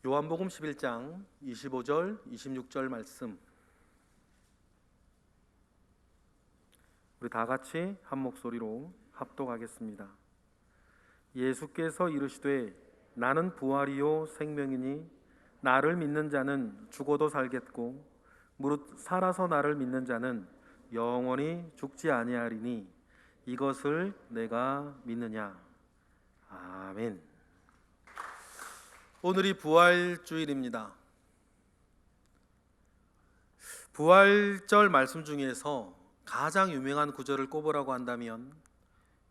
요한복음 11장 25절 26절 말씀, 우리 다 같이 한 목소리로 합독하겠습니다. 예수께서 이르시되 나는 부활이요 생명이니 나를 믿는 자는 죽어도 살겠고 무릇 살아서 나를 믿는 자는 영원히 죽지 아니하리니 이것을 내가 믿느냐. 아멘. 오늘이 부활주일입니다. 부활절 말씀 중에서 가장 유명한 구절을 꼽으라고 한다면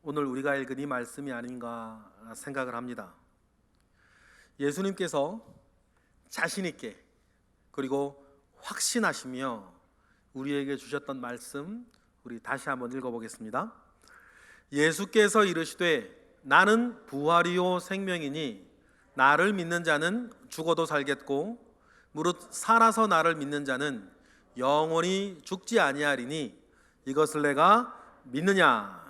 오늘 우리가 읽은 이 말씀이 아닌가 생각을 합니다. 예수님께서 자신 있게 그리고 확신하시며 우리에게 주셨던 말씀, 우리 다시 한번 읽어보겠습니다. 예수께서 이르시되 나는 부활이요 생명이니 나를 믿는 자는 죽어도 살겠고 무릇 살아서 나를 믿는 자는 영원히 죽지 아니하리니 이것을 내가 믿느냐.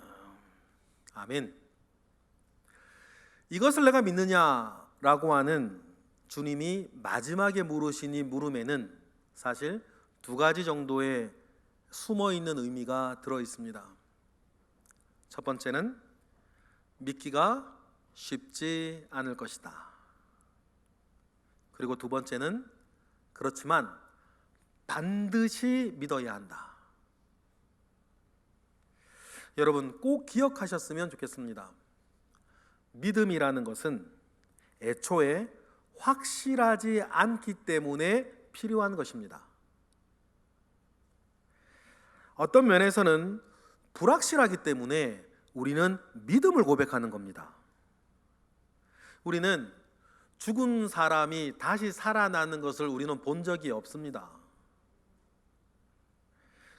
아멘. 이것을 내가 믿느냐라고 하는 주님이 마지막에 물으신 이 물음에는 사실 두 가지 정도의 숨어있는 의미가 들어있습니다. 첫 번째는 믿기가 쉽지 않을 것이다. 그리고 두 번째는 그렇지만 반드시 믿어야 한다. 여러분 꼭 기억하셨으면 좋겠습니다. 믿음이라는 것은 애초에 확실하지 않기 때문에 필요한 것입니다. 어떤 면에서는 불확실하기 때문에 우리는 믿음을 고백하는 겁니다. 우리는 죽은 사람이 다시 살아나는 것을 우리는 본 적이 없습니다.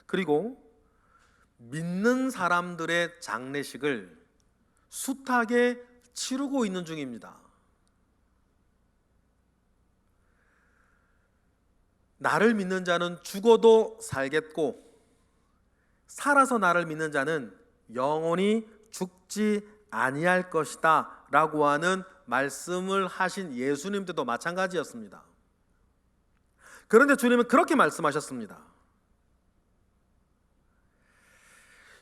그리고 믿는 사람들의 장례식을 숱하게 치르고 있는 중입니다. 나를 믿는 자는 죽어도 살겠고 살아서 나를 믿는 자는 영원히 죽지 아니할 것이다 라고 하는 말씀을 하신 예수님도 마찬가지였습니다. 그런데 주님은 그렇게 말씀하셨습니다.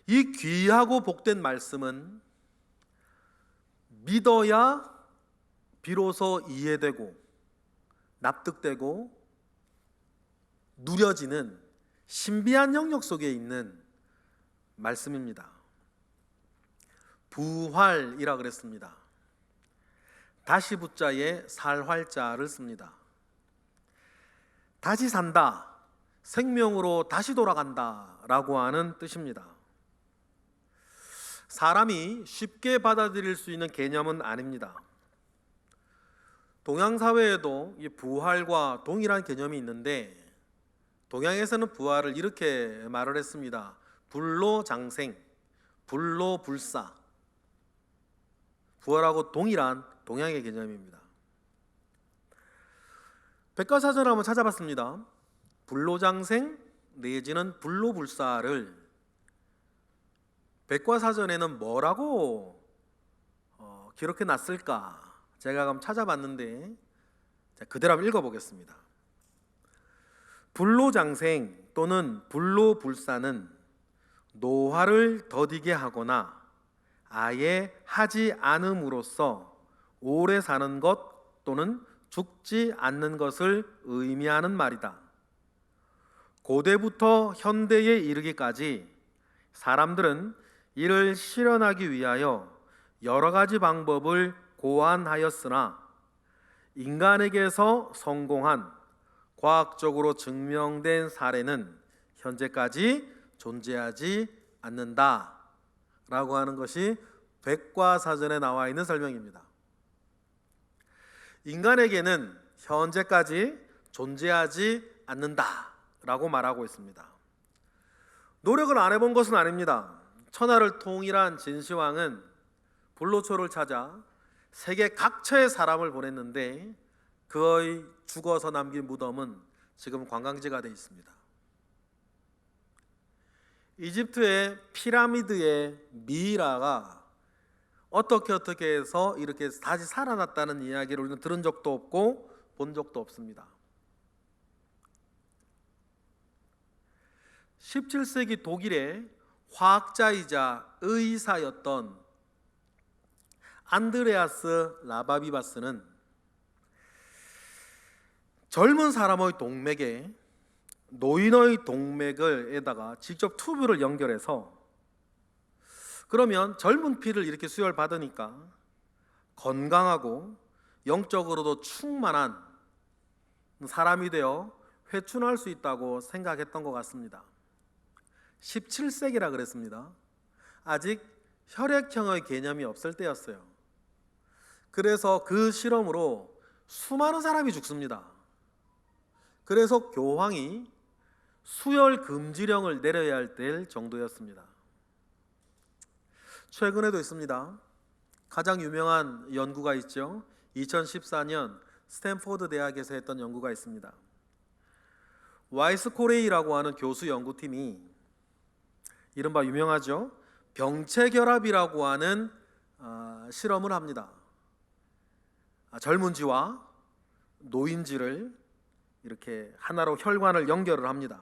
이 귀하고 복된 말씀은 믿어야 비로소 이해되고 납득되고 누려지는 신비한 영역 속에 있는 말씀입니다. 부활이라 그랬습니다. 다시 붙자에 살활자를 씁니다. 다시 산다, 생명으로 다시 돌아간다 라고 하는 뜻입니다. 사람이 쉽게 받아들일 수 있는 개념은 아닙니다. 동양 사회에도 이 부활과 동일한 개념이 있는데 동양에서는 부활을 이렇게 말을 했습니다. 불로장생, 불로불사. 부활하고 동일한 동양의 개념입니다. 백과사전을 한번 찾아봤습니다. 불로장생 내지는 불로불사를 백과사전에는 뭐라고 기록해 놨을까? 제가 한번 찾아봤는데 그대로 한번 읽어보겠습니다. 불로장생 또는 불로불사는 노화를 더디게 하거나 아예 하지 않음으로써 오래 사는 것 또는 죽지 않는 것을 의미하는 말이다. 고대부터 현대에 이르기까지 사람들은 이를 실현하기 위하여 여러 가지 방법을 고안하였으나 인간에게서 성공한 과학적으로 증명된 사례는 현재까지 존재하지 않는다 라고 하는 것이 백과사전에 나와 있는 설명입니다. 인간에게는 현재까지 존재하지 않는다 라고 말하고 있습니다. 노력을 안 해본 것은 아닙니다. 천하를 통일한 진시황은 불로초를 찾아 세계 각처의 사람을 보냈는데 그의 죽어서 남긴 무덤은 지금 관광지가 되어 있습니다. 이집트의 피라미드의 미이라가 어떻게 해서 이렇게 다시 살아났다는 이야기를 우리는 들은 적도 없고 본 적도 없습니다. 17세기 독일의 화학자이자 의사였던 안드레아스 라바비바스는 젊은 사람의 동맥에 노인의 동맥에다가 직접 튜브를 연결해서 그러면 젊은 피를 이렇게 수혈 받으니까 건강하고 영적으로도 충만한 사람이 되어 회춘할 수 있다고 생각했던 것 같습니다. 17세기라 그랬습니다. 아직 혈액형의 개념이 없을 때였어요. 그래서 그 실험으로 수많은 사람이 죽습니다. 그래서 교황이 수혈 금지령을 내려야 할 정도였습니다. 최근에도 있습니다. 가장 유명한 연구가 있죠. 2014년 스탠포드 대학에서 했던 연구가 있습니다. 와이스 코레이라고 하는 교수 연구팀이 이른바 유명하죠. 병체결합이라고 하는 실험을 합니다. 젊은지와 노인지를 이렇게 하나로 혈관을 연결을 합니다.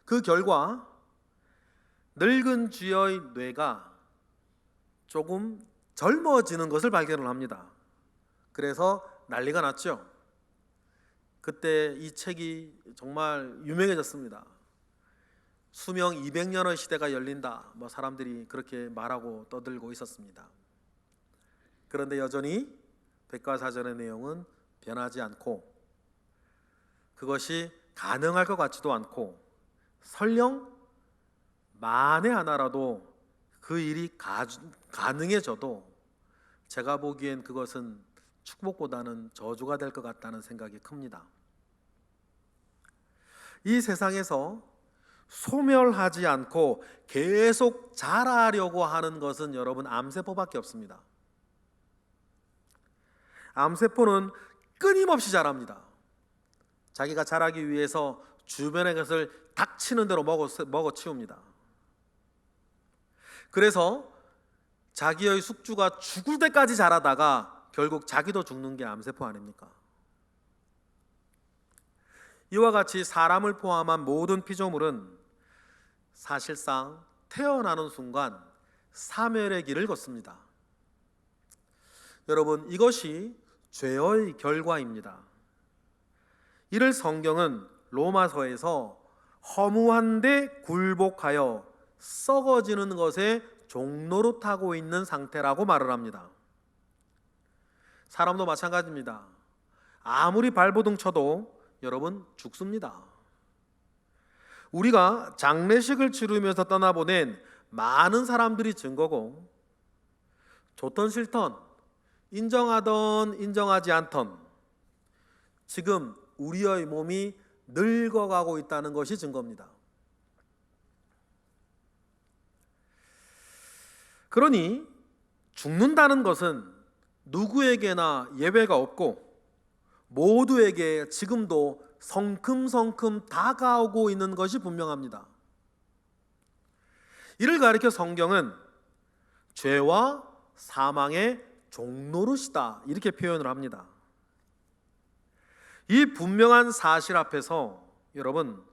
그 결과 늙은 쥐의 뇌가 조금 젊어지는 것을 발견을 합니다. 그래서 난리가 났죠. 그때 이 책이 정말 유명해졌습니다. 수명 200년의 시대가 열린다, 사람들이 그렇게 말하고 떠들고 있었습니다. 그런데 여전히 백과사전의 내용은 변하지 않고 그것이 가능할 것 같지도 않고 설령 만에 하나라도 그 일이 가능해져도 제가 보기엔 그것은 축복보다는 저주가 될 것 같다는 생각이 큽니다. 이 세상에서 소멸하지 않고 계속 자라려고 하는 것은 여러분 암세포밖에 없습니다. 암세포는 끊임없이 자랍니다. 자기가 자라기 위해서 주변의 것을 닥치는 대로 먹어치웁니다. 그래서 자기의 숙주가 죽을 때까지 자라다가 결국 자기도 죽는 게 암세포 아닙니까? 이와 같이 사람을 포함한 모든 피조물은 사실상 태어나는 순간 사멸의 길을 걷습니다. 여러분, 이것이 죄의 결과입니다. 이를 성경은 로마서에서 허무한데 굴복하여 썩어지는 것에 종로로 타고 있는 상태라고 말을 합니다. 사람도 마찬가지입니다. 아무리 발버둥 쳐도 여러분 죽습니다. 우리가 장례식을 치르면서 떠나보낸 많은 사람들이 증거고, 좋던 싫던, 인정하던 인정하지 않던 지금 우리의 몸이 늙어가고 있다는 것이 증거입니다. 그러니 죽는다는 것은 누구에게나 예외가 없고 모두에게 지금도 성큼성큼 다가오고 있는 것이 분명합니다. 이를 가리켜 성경은 죄와 사망의 종노릇이다 이렇게 표현을 합니다. 이 분명한 사실 앞에서 여러분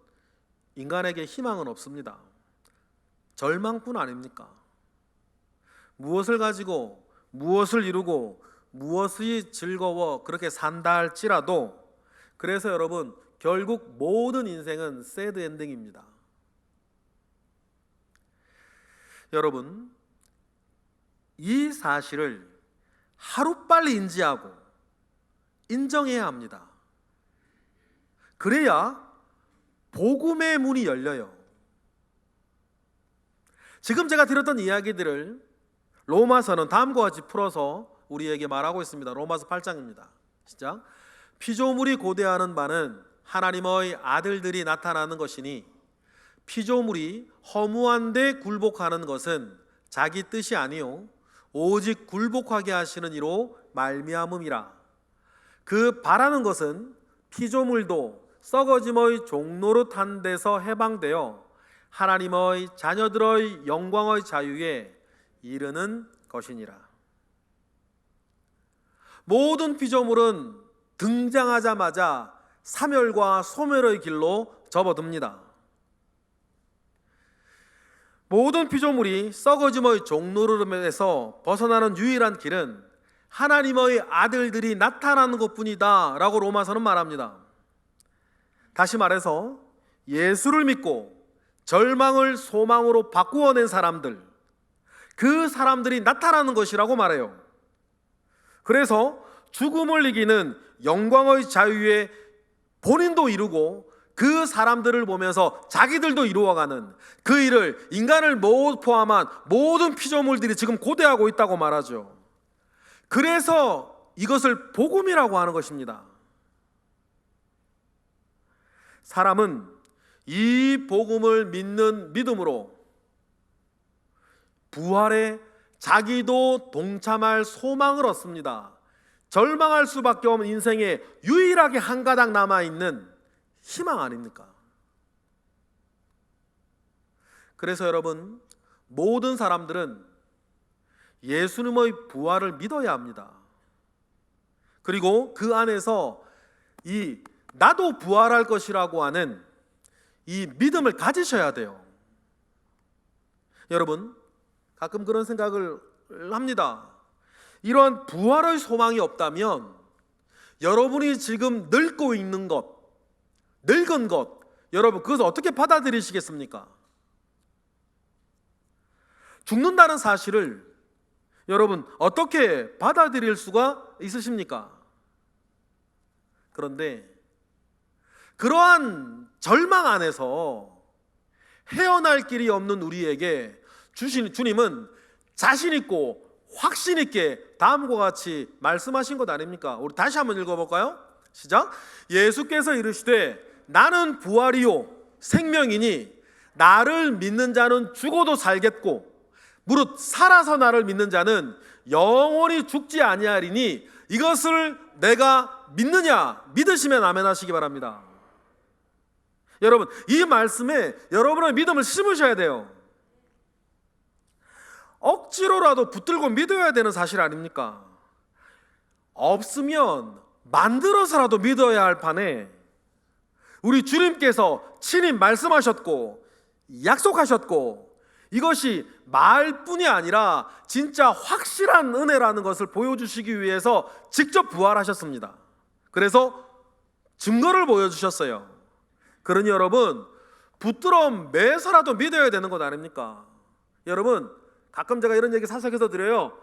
인간에게 희망은 없습니다. 절망뿐 아닙니까? 무엇을 가지고 무엇을 이루고 무엇이 즐거워 그렇게 산다 할지라도 그래서 여러분 결국 모든 인생은 새드 엔딩입니다. 여러분 이 사실을 하루빨리 인지하고 인정해야 합니다. 그래야 복음의 문이 열려요. 지금 제가 드렸던 이야기들을 로마서는 다음과 같이 풀어서 우리에게 말하고 있습니다. 로마서 8장입니다. 시작. 피조물이 고대하는 바는 하나님의 아들들이 나타나는 것이니 피조물이 허무한데 굴복하는 것은 자기 뜻이 아니요 오직 굴복하게 하시는 이로 말미암음이라. 그 바라는 것은 피조물도 썩어짐의 종노릇한 데서 해방되어 하나님의 자녀들의 영광의 자유에 이르는 것이니라. 모든 피조물은 등장하자마자 사멸과 소멸의 길로 접어듭니다. 모든 피조물이 썩어짐의 종노릇에서 벗어나는 유일한 길은 하나님의 아들들이 나타나는 것뿐이다 라고 로마서는 말합니다. 다시 말해서 예수를 믿고 절망을 소망으로 바꾸어낸 사람들, 그 사람들이 나타나는 것이라고 말해요. 그래서 죽음을 이기는 영광의 자유에 본인도 이루고 그 사람들을 보면서 자기들도 이루어가는 그 일을 인간을 모두 포함한 모든 피조물들이 지금 고대하고 있다고 말하죠. 그래서 이것을 복음이라고 하는 것입니다. 사람은 이 복음을 믿는 믿음으로 부활에 자기도 동참할 소망을 얻습니다. 절망할 수밖에 없는 인생에 유일하게 한 가닥 남아있는 희망 아닙니까? 그래서 여러분, 모든 사람들은 예수님의 부활을 믿어야 합니다. 그리고 그 안에서 이 나도 부활할 것이라고 하는 이 믿음을 가지셔야 돼요. 여러분, 가끔 그런 생각을 합니다. 이러한 부활의 소망이 없다면 여러분이 지금 늙고 있는 것, 늙은 것, 여러분 그것을 어떻게 받아들이시겠습니까? 죽는다는 사실을 여러분 어떻게 받아들일 수가 있으십니까? 그런데 그러한 절망 안에서 헤어날 길이 없는 우리에게 주님은 자신 있고 확신 있게 다음과 같이 말씀하신 것 아닙니까? 우리 다시 한번 읽어볼까요? 시작. 예수께서 이르시되 나는 부활이요 생명이니 나를 믿는 자는 죽어도 살겠고 무릇 살아서 나를 믿는 자는 영원히 죽지 아니하리니 이것을 내가 믿느냐? 믿으시면 아멘 하시기 바랍니다. 여러분, 이 말씀에 여러분의 믿음을 심으셔야 돼요. 억지로라도 붙들고 믿어야 되는 사실 아닙니까? 없으면 만들어서라도 믿어야 할 판에 우리 주님께서 친히 말씀하셨고 약속하셨고 이것이 말뿐이 아니라 진짜 확실한 은혜라는 것을 보여주시기 위해서 직접 부활하셨습니다. 그래서 증거를 보여주셨어요. 그러니 여러분, 붙들어 매서라도 믿어야 되는 것 아닙니까? 여러분, 가끔 제가 이런 얘기 사석에서 드려요.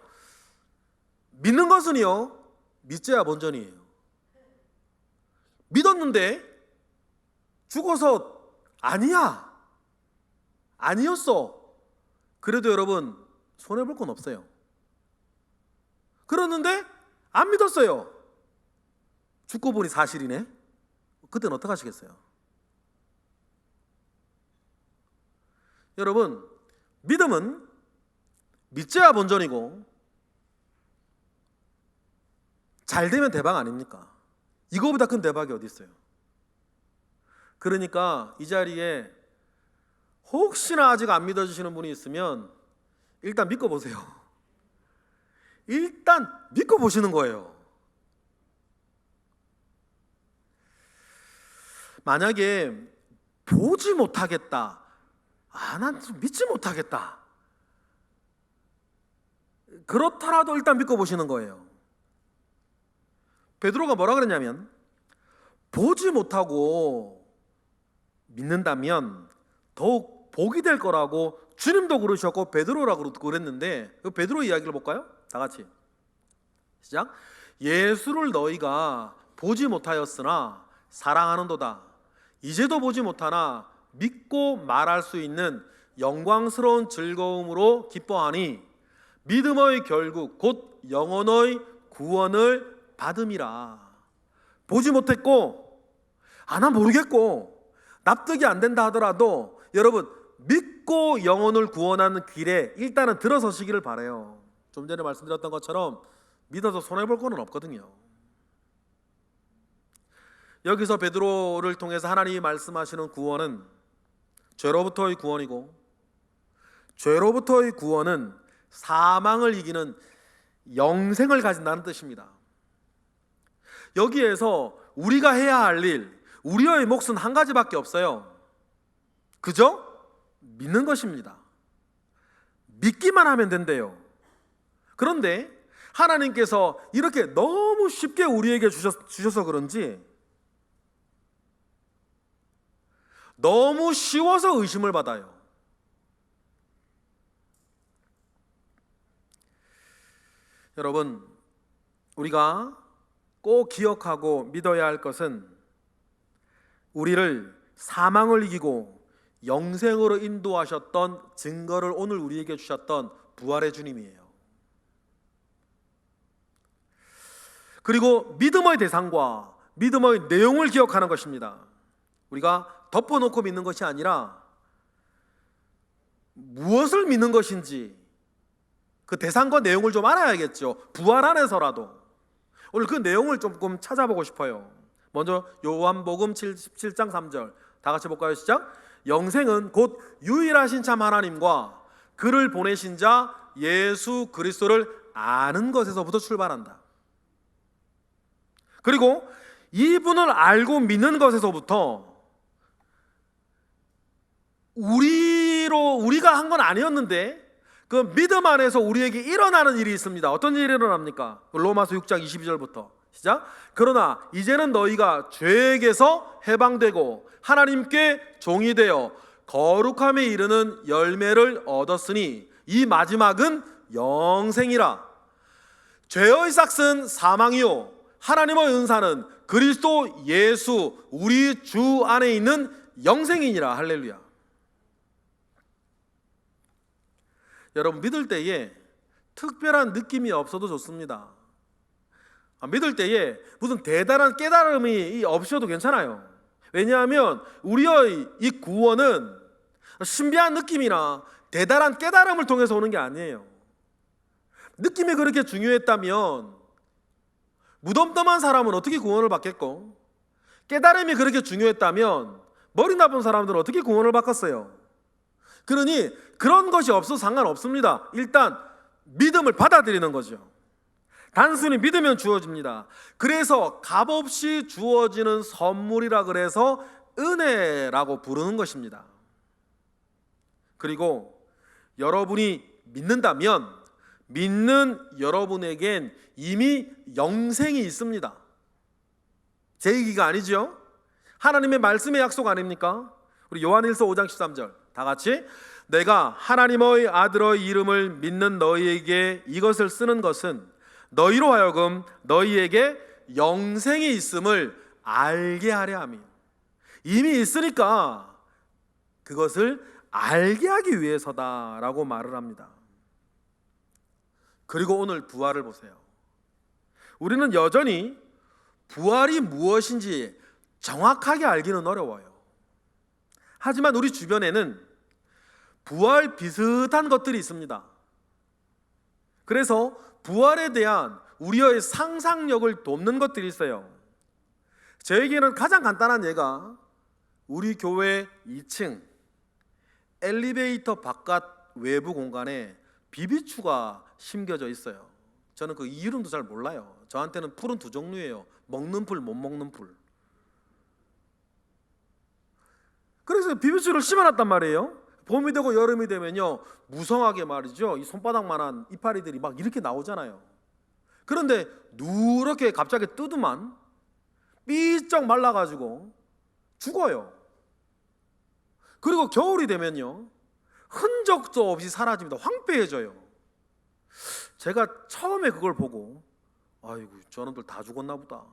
믿는 것은요, 믿져야 본전이에요. 믿었는데 죽어서 아니야, 아니었어. 그래도 여러분 손해볼 건 없어요. 그러는데 안 믿었어요. 죽고 보니 사실이네. 그때는 어떻게 하시겠어요? 여러분, 믿음은 믿져야 본전이고 잘 되면 대박 아닙니까? 이거보다 큰 대박이 어디 있어요? 그러니까 이 자리에 혹시나 아직 안 믿어주시는 분이 있으면 일단 믿고 보세요. 일단 믿고 보시는 거예요. 만약에 보지 못하겠다, 난 믿지 못하겠다, 그렇더라도 일단 믿고 보시는 거예요. 베드로가 뭐라 그랬냐면 보지 못하고 믿는다면 더욱 복이 될 거라고 주님도 그러셨고 베드로라고 그랬는데 베드로 이야기를 볼까요? 다 같이 시작. 예수를 너희가 보지 못하였으나 사랑하는도다. 이제도 보지 못하나 믿고 말할 수 있는 영광스러운 즐거움으로 기뻐하니 믿음의 결국 곧 영혼의 구원을 받음이라. 보지 못했고 난 모르겠고 납득이 안 된다 하더라도 여러분 믿고 영혼을 구원하는 길에 일단은 들어서시기를 바라요. 좀 전에 말씀드렸던 것처럼 믿어서 손해볼 건 없거든요. 여기서 베드로를 통해서 하나님이 말씀하시는 구원은 죄로부터의 구원이고 죄로부터의 구원은 사망을 이기는 영생을 가진다는 뜻입니다. 여기에서 우리가 해야 할 일, 우리의 몫은 한 가지밖에 없어요. 그죠? 믿는 것입니다. 믿기만 하면 된대요. 그런데 하나님께서 이렇게 너무 쉽게 우리에게 주셔서 그런지 너무 쉬워서 의심을 받아요. 여러분, 우리가 꼭 기억하고 믿어야 할 것은 우리를 사망을 이기고 영생으로 인도하셨던 증거를 오늘 우리에게 주셨던 부활의 주님이에요. 그리고 믿음의 대상과 믿음의 내용을 기억하는 것입니다. 우리가 덮어놓고 믿는 것이 아니라 무엇을 믿는 것인지 그 대상과 내용을 좀 알아야겠죠. 부활 안에서라도. 오늘 그 내용을 조금 찾아보고 싶어요. 먼저 요한복음 17장 3절 다 같이 볼까요? 시작. 영생은 곧 유일하신 참 하나님과 그를 보내신 자 예수 그리스도를 아는 것에서부터 출발한다. 그리고 이분을 알고 믿는 것에서부터 우리가 한 건 아니었는데 그 믿음 안에서 우리에게 일어나는 일이 있습니다. 어떤 일이 일어납니까? 로마서 6장 22절부터 시작. 그러나 이제는 너희가 죄에게서 해방되고 하나님께 종이 되어 거룩함에 이르는 열매를 얻었으니 이 마지막은 영생이라. 죄의 삭은 사망이요 하나님의 은사는 그리스도 예수 우리 주 안에 있는 영생이니라. 할렐루야. 여러분, 믿을 때에 특별한 느낌이 없어도 좋습니다. 믿을 때에 무슨 대단한 깨달음이 없어도 괜찮아요. 왜냐하면 우리의 이 구원은 신비한 느낌이나 대단한 깨달음을 통해서 오는 게 아니에요. 느낌이 그렇게 중요했다면 무덤덤한 사람은 어떻게 구원을 받겠고, 깨달음이 그렇게 중요했다면 머리 나쁜 사람들은 어떻게 구원을 받겠어요? 그러니 그런 것이 없어도 상관없습니다. 일단 믿음을 받아들이는 거죠. 단순히 믿으면 주어집니다. 그래서 값없이 주어지는 선물이라 그래서 은혜라고 부르는 것입니다. 그리고 여러분이 믿는다면 믿는 여러분에겐 이미 영생이 있습니다. 제 얘기가 아니죠. 하나님의 말씀의 약속 아닙니까? 우리 요한일서 5장 13절 다 같이 내가 하나님의 아들의 이름을 믿는 너희에게 이것을 쓰는 것은 너희로 하여금 너희에게 영생이 있음을 알게 하려 함이요. 이미 있으니까 그것을 알게 하기 위해서다라고 말을 합니다. 그리고 오늘 부활을 보세요. 우리는 여전히 부활이 무엇인지 정확하게 알기는 어려워요. 하지만 우리 주변에는 부활 비슷한 것들이 있습니다. 그래서 부활에 대한 우리의 상상력을 돕는 것들이 있어요. 저에게는 가장 간단한 예가 우리 교회 2층 엘리베이터 바깥 외부 공간에 비비추가 심겨져 있어요. 저는 그 이름도 잘 몰라요. 저한테는 풀은 두 종류예요. 먹는 풀, 못 먹는 풀. 그래서 비비추를 심어놨단 말이에요. 봄이 되고 여름이 되면요 무성하게 말이죠 이 손바닥만한 이파리들이 막 이렇게 나오잖아요. 그런데 누렇게 갑자기 뜨더만 삐쩍 말라가지고 죽어요. 그리고 겨울이 되면요 흔적도 없이 사라집니다. 황폐해져요. 제가 처음에 그걸 보고 아이고 저놈들 다 죽었나 보다.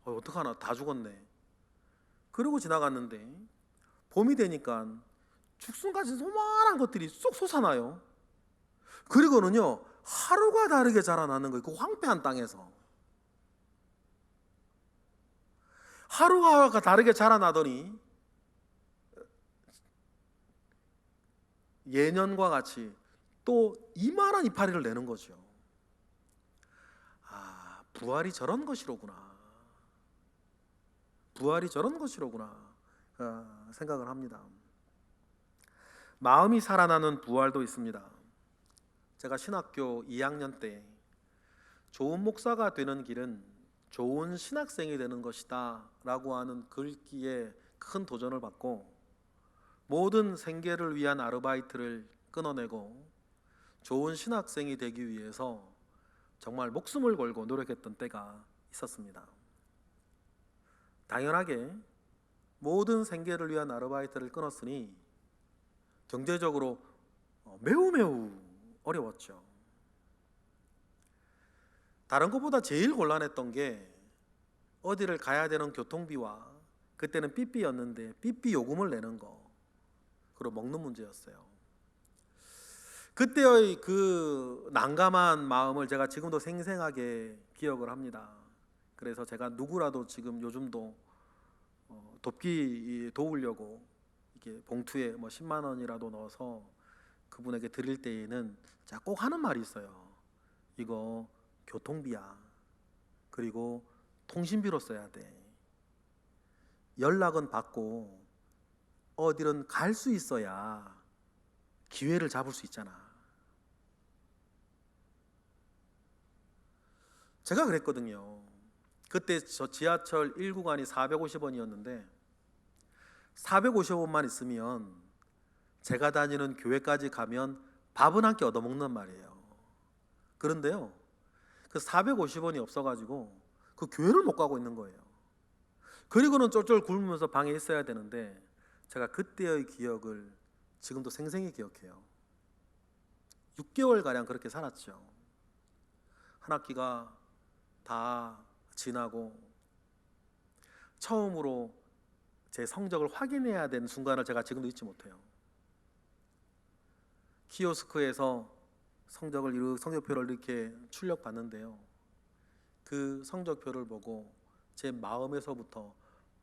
어떡하나 다 죽었네. 그러고 지나갔는데 봄이 되니까 죽순같이 소만한 것들이 쏙 솟아나요. 그리고는요 하루가 다르게 자라나는 거예요. 그 황폐한 땅에서 하루가 다르게 자라나더니 예년과 같이 또 이만한 이파리를 내는 거죠. 아, 부활이 저런 것이로구나. 부활이 저런 것이로구나 생각을 합니다. 마음이 살아나는 부활도 있습니다. 제가 신학교 2학년 때 좋은 목사가 되는 길은 좋은 신학생이 되는 것이다 라고 하는 글귀에 큰 도전을 받고 모든 생계를 위한 아르바이트를 끊어내고 좋은 신학생이 되기 위해서 정말 목숨을 걸고 노력했던 때가 있었습니다. 당연하게 모든 생계를 위한 아르바이트를 끊었으니 경제적으로 매우 어려웠죠. 다른 것보다 제일 곤란했던 게 어디를 가야 되는 교통비와 그때는 삐삐였는데 삐삐 요금을 내는 거, 그리고 먹는 문제였어요. 그때의 그 난감한 마음을 제가 지금도 생생하게 기억을 합니다. 그래서 제가 누구라도 지금 요즘도 돕기 도우려고 이렇게 봉투에 10만 원이라도 넣어서 그분에게 드릴 때에는 제가 꼭 하는 말이 있어요. 이거 교통비야. 그리고 통신비로 써야 돼. 연락은 받고 어디든 갈 수 있어야 기회를 잡을 수 있잖아. 제가 그랬거든요. 그때 저 지하철 1구간이 450원이었는데 450원만 있으면 제가 다니는 교회까지 가면 밥은 한 끼 얻어먹는 말이에요. 그런데요, 그 450원이 없어가지고 그 교회를 못 가고 있는 거예요. 그리고는 쫄쫄 굶으면서 방에 있어야 되는데 제가 그때의 기억을 지금도 생생히 기억해요. 6개월가량 그렇게 살았죠. 한 학기가 다 지나고 처음으로 제 성적을 확인해야 되는 순간을 제가 지금도 잊지 못해요. 키오스크에서 성적표를 이렇게 출력받는데요, 그 성적표를 보고 제 마음에서부터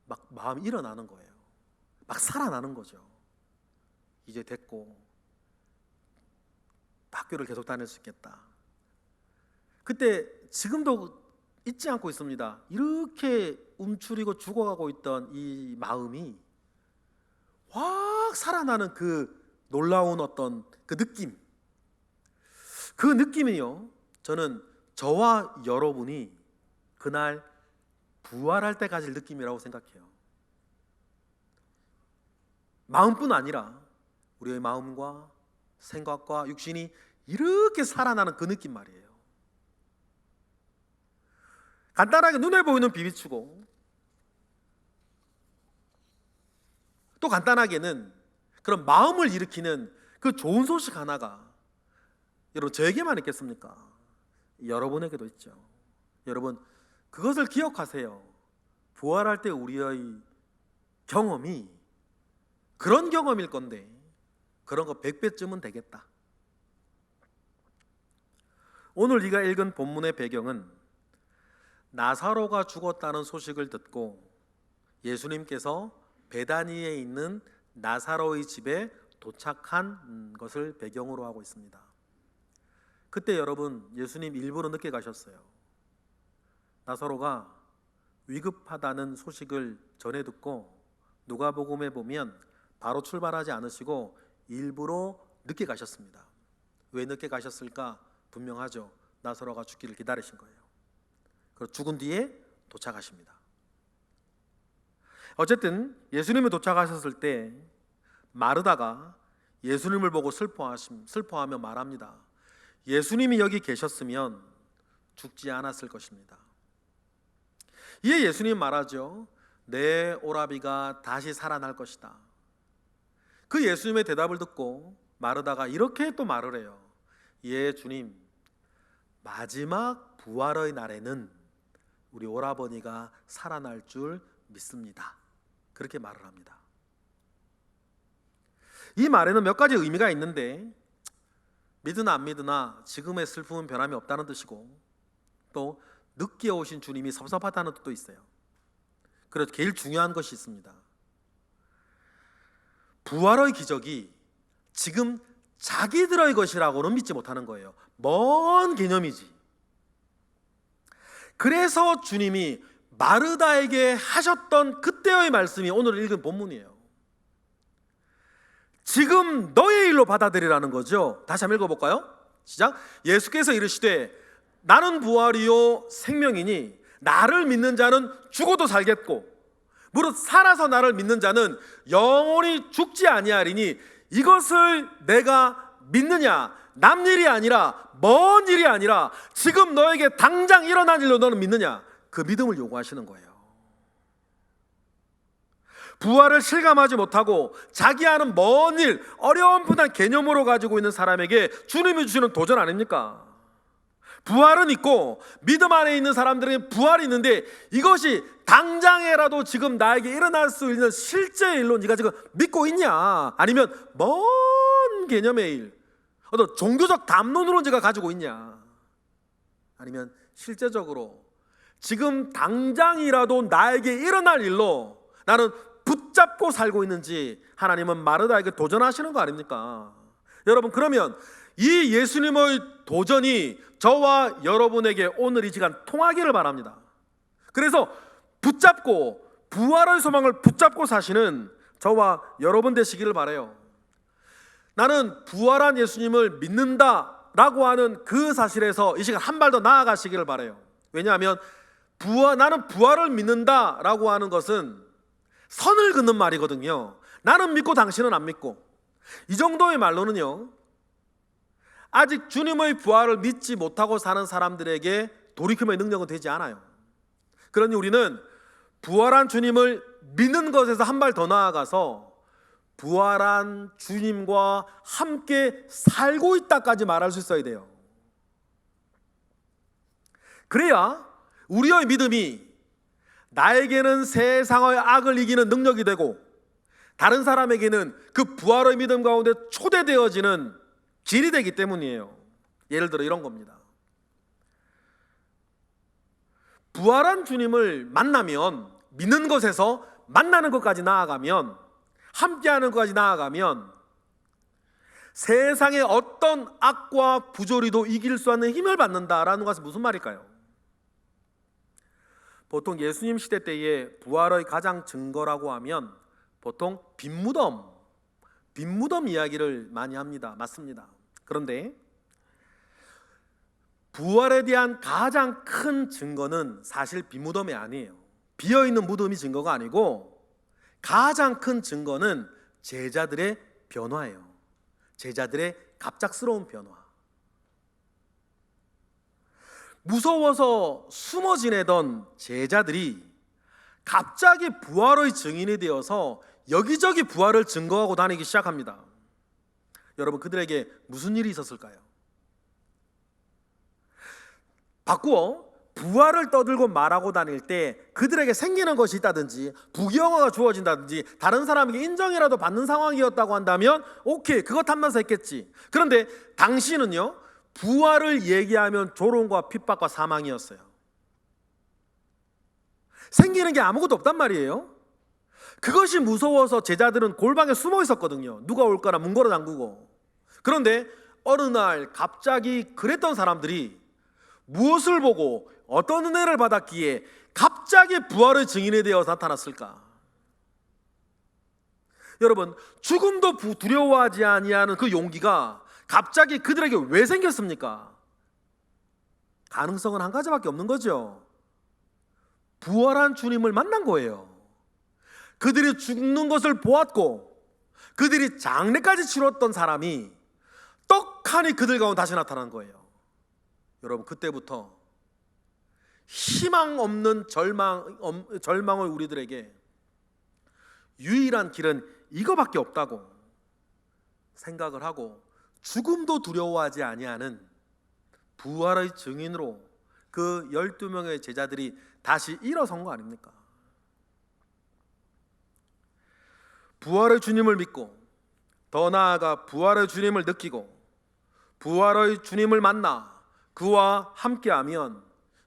막 마음이 일어나는 거예요. 막 살아나는 거죠. 이제 됐고 학교를 계속 다닐 수 있겠다. 그때 지금도 잊지 않고 있습니다. 이렇게 움츠리고 죽어가고 있던 이 마음이 확 살아나는 그 놀라운 어떤 그 느낌, 그 느낌이요, 저는 저와 여러분이 그날 부활할 때 가질 느낌이라고 생각해요. 마음뿐 아니라 우리의 마음과 생각과 육신이 이렇게 살아나는 그 느낌 말이에요. 간단하게 눈에 보이는 비비추고, 또 간단하게는 그런 마음을 일으키는 그 좋은 소식 하나가 여러분 저에게만 있겠습니까? 여러분에게도 있죠. 여러분 그것을 기억하세요. 부활할 때 우리의 경험이 그런 경험일 건데 그런 거 100배쯤은 되겠다. 오늘 네가 읽은 본문의 배경은 나사로가 죽었다는 소식을 듣고 예수님께서 베다니에 있는 나사로의 집에 도착한 것을 배경으로 하고 있습니다. 그때 여러분 예수님 일부러 늦게 가셨어요. 나사로가 위급하다는 소식을 전해 듣고 누가복음에 보면 바로 출발하지 않으시고 일부러 늦게 가셨습니다. 왜 늦게 가셨을까? 분명하죠. 나사로가 죽기를 기다리신 거예요. 그리고 죽은 뒤에 도착하십니다. 어쨌든 예수님이 도착하셨을 때 마르다가 예수님을 보고 슬퍼하며 말합니다. 예수님이 여기 계셨으면 죽지 않았을 것입니다. 이에 예수님 말하죠. 내 오라비가 다시 살아날 것이다. 그 예수님의 대답을 듣고 마르다가 이렇게 또 말을 해요. 예, 주님, 마지막 부활의 날에는 우리 오라버니가 살아날 줄 믿습니다. 그렇게 말을 합니다. 이 말에는 몇 가지 의미가 있는데 믿으나 안 믿으나 지금의 슬픔은 변함이 없다는 뜻이고 또 늦게 오신 주님이 섭섭하다는 뜻도 있어요. 그래서 제일 중요한 것이 있습니다. 부활의 기적이 지금 자기들의 것이라고는 믿지 못하는 거예요. 먼 개념이지. 그래서 주님이 마르다에게 하셨던 그때의 말씀이 오늘 읽은 본문이에요. 지금 너의 일로 받아들이라는 거죠. 다시 한번 읽어볼까요? 시작. 예수께서 이르시되 나는 부활이요 생명이니 나를 믿는 자는 죽어도 살겠고 무릇 살아서 나를 믿는 자는 영원히 죽지 아니하리니 이것을 내가 믿느냐? 남일이 아니라 먼 일이 아니라 지금 너에게 당장 일어난 일로 너는 믿느냐? 그 믿음을 요구하시는 거예요. 부활을 실감하지 못하고 자기 아는 먼 일, 어려운 분한 개념으로 가지고 있는 사람에게 주님이 주시는 도전 아닙니까? 부활은 있고 믿음 안에 있는 사람들에게 부활이 있는데 이것이 당장에라도 지금 나에게 일어날 수 있는 실제의 일로 네가 지금 믿고 있냐? 아니면 먼 개념의 일, 어떤 종교적 담론으로 네가 가지고 있냐? 아니면 실제적으로 지금 당장이라도 나에게 일어날 일로 나는 붙잡고 살고 있는지 하나님은 마르다에게 도전하시는 거 아닙니까? 여러분, 그러면 이 예수님의 도전이 저와 여러분에게 오늘 이 시간 통하기를 바랍니다. 그래서 붙잡고 부활의 소망을 붙잡고 사시는 저와 여러분 되시기를 바라요. 나는 부활한 예수님을 믿는다라고 하는 그 사실에서 이 시간 한 발 더 나아가시기를 바라요. 왜냐하면 나는 부활을 믿는다라고 하는 것은 선을 긋는 말이거든요. 나는 믿고 당신은 안 믿고. 이 정도의 말로는요, 아직 주님의 부활을 믿지 못하고 사는 사람들에게 돌이킴의 능력은 되지 않아요. 그러니 우리는 부활한 주님을 믿는 것에서 한 발 더 나아가서 부활한 주님과 함께 살고 있다까지 말할 수 있어야 돼요. 그래야 우리의 믿음이 나에게는 세상의 악을 이기는 능력이 되고 다른 사람에게는 그 부활의 믿음 가운데 초대되어지는 길이 되기 때문이에요. 예를 들어 이런 겁니다. 부활한 주님을 만나면, 믿는 것에서 만나는 것까지 나아가면, 함께하는 것까지 나아가면 세상의 어떤 악과 부조리도 이길 수 있는 힘을 받는다라는 것은 무슨 말일까요? 보통 예수님 시대 때의 부활의 가장 증거라고 하면 보통 빈무덤 이야기를 많이 합니다. 맞습니다. 그런데 부활에 대한 가장 큰 증거는 사실 빈무덤이 아니에요. 비어있는 무덤이 증거가 아니고 가장 큰 증거는 제자들의 변화예요. 제자들의 갑작스러운 변화. 무서워서 숨어 지내던 제자들이 갑자기 부활의 증인이 되어서 여기저기 부활을 증거하고 다니기 시작합니다. 여러분, 그들에게 무슨 일이 있었을까요? 바꾸어 부활을 떠들고 말하고 다닐 때 그들에게 생기는 것이 있다든지 부귀영화가 주어진다든지 다른 사람에게 인정이라도 받는 상황이었다고 한다면 오케이, 그거 탐나서 했겠지. 그런데 당시는요, 부활을 얘기하면 조롱과 핍박과 사망이었어요. 생기는 게 아무것도 없단 말이에요. 그것이 무서워서 제자들은 골방에 숨어 있었거든요. 누가 올까나 문 걸어 잠그고. 그런데 어느 날 갑자기 그랬던 사람들이 무엇을 보고 어떤 은혜를 받았기에 갑자기 부활의 증인에 되어 나타났을까? 여러분, 죽음도 두려워하지 아니하는 그 용기가 갑자기 그들에게 왜 생겼습니까? 가능성은 한 가지밖에 없는 거죠. 부활한 주님을 만난 거예요. 그들이 죽는 것을 보았고 그들이 장례까지 치렀던 사람이 떡하니 그들 가운데 다시 나타난 거예요. 여러분, 그때부터 희망 없는 절망을 우리들에게 유일한 길은 이거밖에 없다고 생각을 하고 죽음도 두려워하지 아니하는 부활의 증인으로 그 12명의 제자들이 다시 일어선 거 아닙니까? 부활의 주님을 믿고 더 나아가 부활의 주님을 느끼고 부활의 주님을 만나 그와 함께하면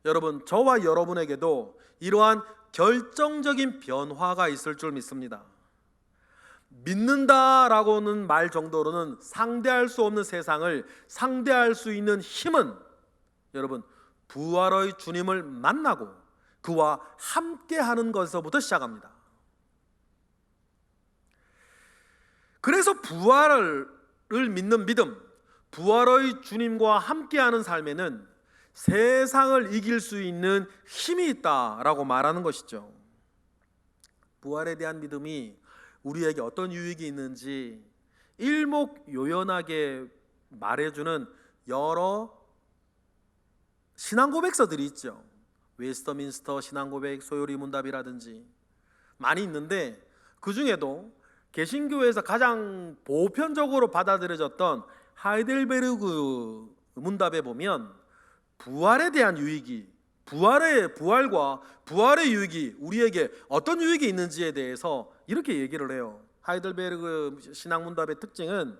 여러분, 저와 여러분에게도 이러한 결정적인 변화가 있을 줄 믿습니다. 믿는다라고는 말 정도로는 상대할 수 없는 세상을 상대할 수 있는 힘은 여러분, 부활의 주님을 만나고 그와 함께하는 것에서부터 시작합니다. 그래서 부활을 믿는 믿음, 부활의 주님과 함께하는 삶에는 세상을 이길 수 있는 힘이 있다라고 말하는 것이죠. 부활에 대한 믿음이 우리에게 어떤 유익이 있는지 일목요연하게 말해주는 여러 신앙 고백서들이 있죠. 웨스터민스터 신앙 고백, 소요리 문답이라든지 많이 있는데, 그 중에도 개신교에서 가장 보편적으로 받아들여졌던 하이델베르그 문답에 보면 부활에 대한 유익이, 부활과 부활의 유익이 우리에게 어떤 유익이 있는지에 대해서 이렇게 얘기를 해요. 하이델베르그 신앙문답의 특징은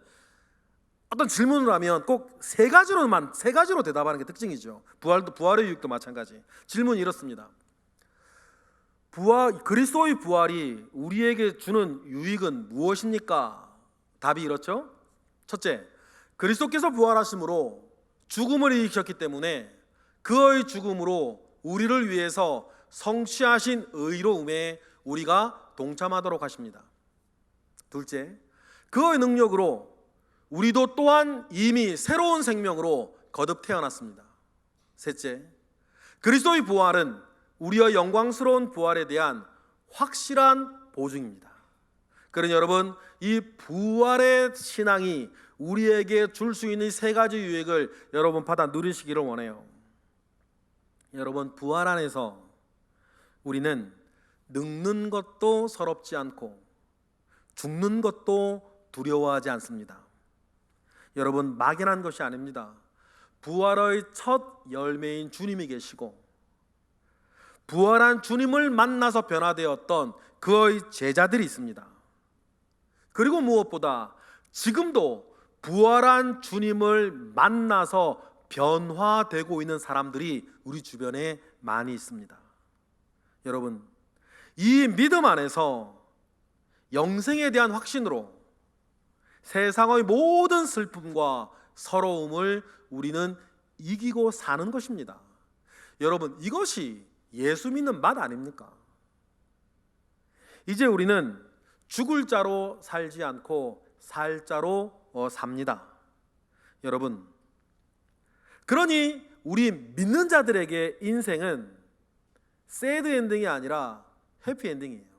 어떤 질문을 하면 꼭 세 가지로 대답하는 게 특징이죠. 부활의 유익도 마찬가지. 질문이 이렇습니다. 그리스도의 부활이 우리에게 주는 유익은 무엇입니까? 답이 이렇죠. 첫째, 그리스도께서 부활하심으로 죽음을 이기셨기 때문에 그의 죽음으로 우리를 위해서 성취하신 의로움에 우리가 동참하도록 하십니다. 둘째, 그의 능력으로 우리도 또한 이미 새로운 생명으로 거듭 태어났습니다. 셋째, 그리스도의 부활은 우리의 영광스러운 부활에 대한 확실한 보증입니다. 그러니 여러분, 이 부활의 신앙이 우리에게 줄 수 있는 세 가지 유익을 여러분 받아 누리시기를 원해요. 여러분, 부활 안에서 우리는 늙는 것도 서럽지 않고 죽는 것도 두려워하지 않습니다. 여러분, 막연한 것이 아닙니다. 부활의 첫 열매인 주님이 계시고 부활한 주님을 만나서 변화되었던 그의 제자들이 있습니다. 그리고 무엇보다 지금도 부활한 주님을 만나서 변화되고 있는 사람들이 우리 주변에 많이 있습니다. 여러분, 이 믿음 안에서 영생에 대한 확신으로 세상의 모든 슬픔과 서러움을 우리는 이기고 사는 것입니다. 여러분, 이것이 예수 믿는 맛 아닙니까? 이제 우리는 죽을 자로 살지 않고 살 자로 삽니다. 여러분, 그러니 우리 믿는 자들에게 인생은 새드 엔딩이 아니라 해피 엔딩이에요.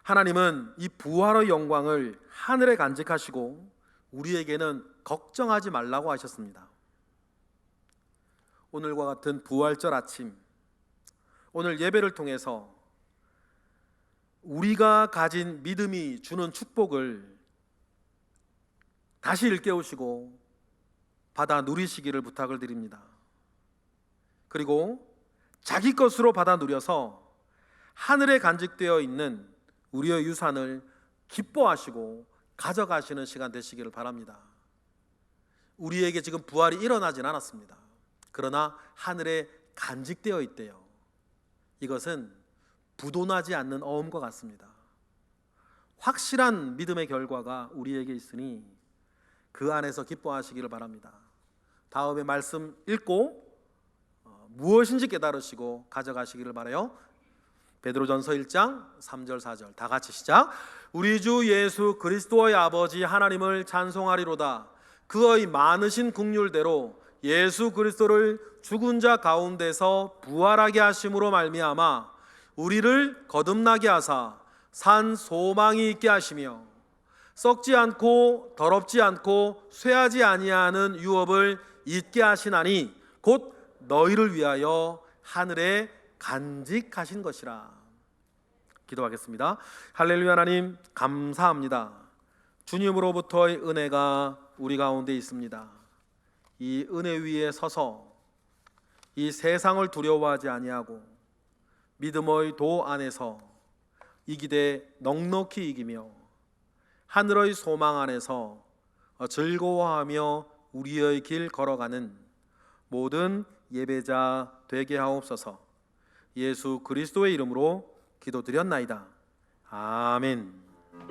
하나님은 이 부활의 영광을 하늘에 간직하시고 우리에게는 걱정하지 말라고 하셨습니다. 오늘과 같은 부활절 아침, 오늘 예배를 통해서 우리가 가진 믿음이 주는 축복을 다시 일깨우시고 받아 누리시기를 부탁을 드립니다. 그리고 자기 것으로 받아 누려서 하늘에 간직되어 있는 우리의 유산을 기뻐하시고 가져가시는 시간 되시기를 바랍니다. 우리에게 지금 부활이 일어나진 않았습니다. 그러나 하늘에 간직되어 있대요. 이것은 부도나지 않는 어음과 같습니다. 확실한 믿음의 결과가 우리에게 있으니 그 안에서 기뻐하시기를 바랍니다. 다음에 말씀 읽고 무엇인지 깨달으시고 가져가시기를 바라요. 베드로전서 1장 3절 4절 다 같이 시작. 우리 주 예수 그리스도의 아버지 하나님을 찬송하리로다. 그의 많으신 긍휼대로 예수 그리스도를 죽은 자 가운데서 부활하게 하심으로 말미암아 우리를 거듭나게 하사 산 소망이 있게 하시며 썩지 않고 더럽지 않고 쇠하지 아니하는 유업을 잊게 하시나니 곧 너희를 위하여 하늘에 간직하신 것이라. 기도하겠습니다. 할렐루야. 하나님 감사합니다. 주님으로부터의 은혜가 우리 가운데 있습니다. 이 은혜 위에 서서 이 세상을 두려워하지 아니하고 믿음의 도 안에서 이기되 넉넉히 이기며 하늘의 소망 안에서 즐거워하며 우리의 길 걸어가는 모든 예배자 되게 하옵소서. 예수 그리스도의 이름으로 기도드렸나이다. 아멘.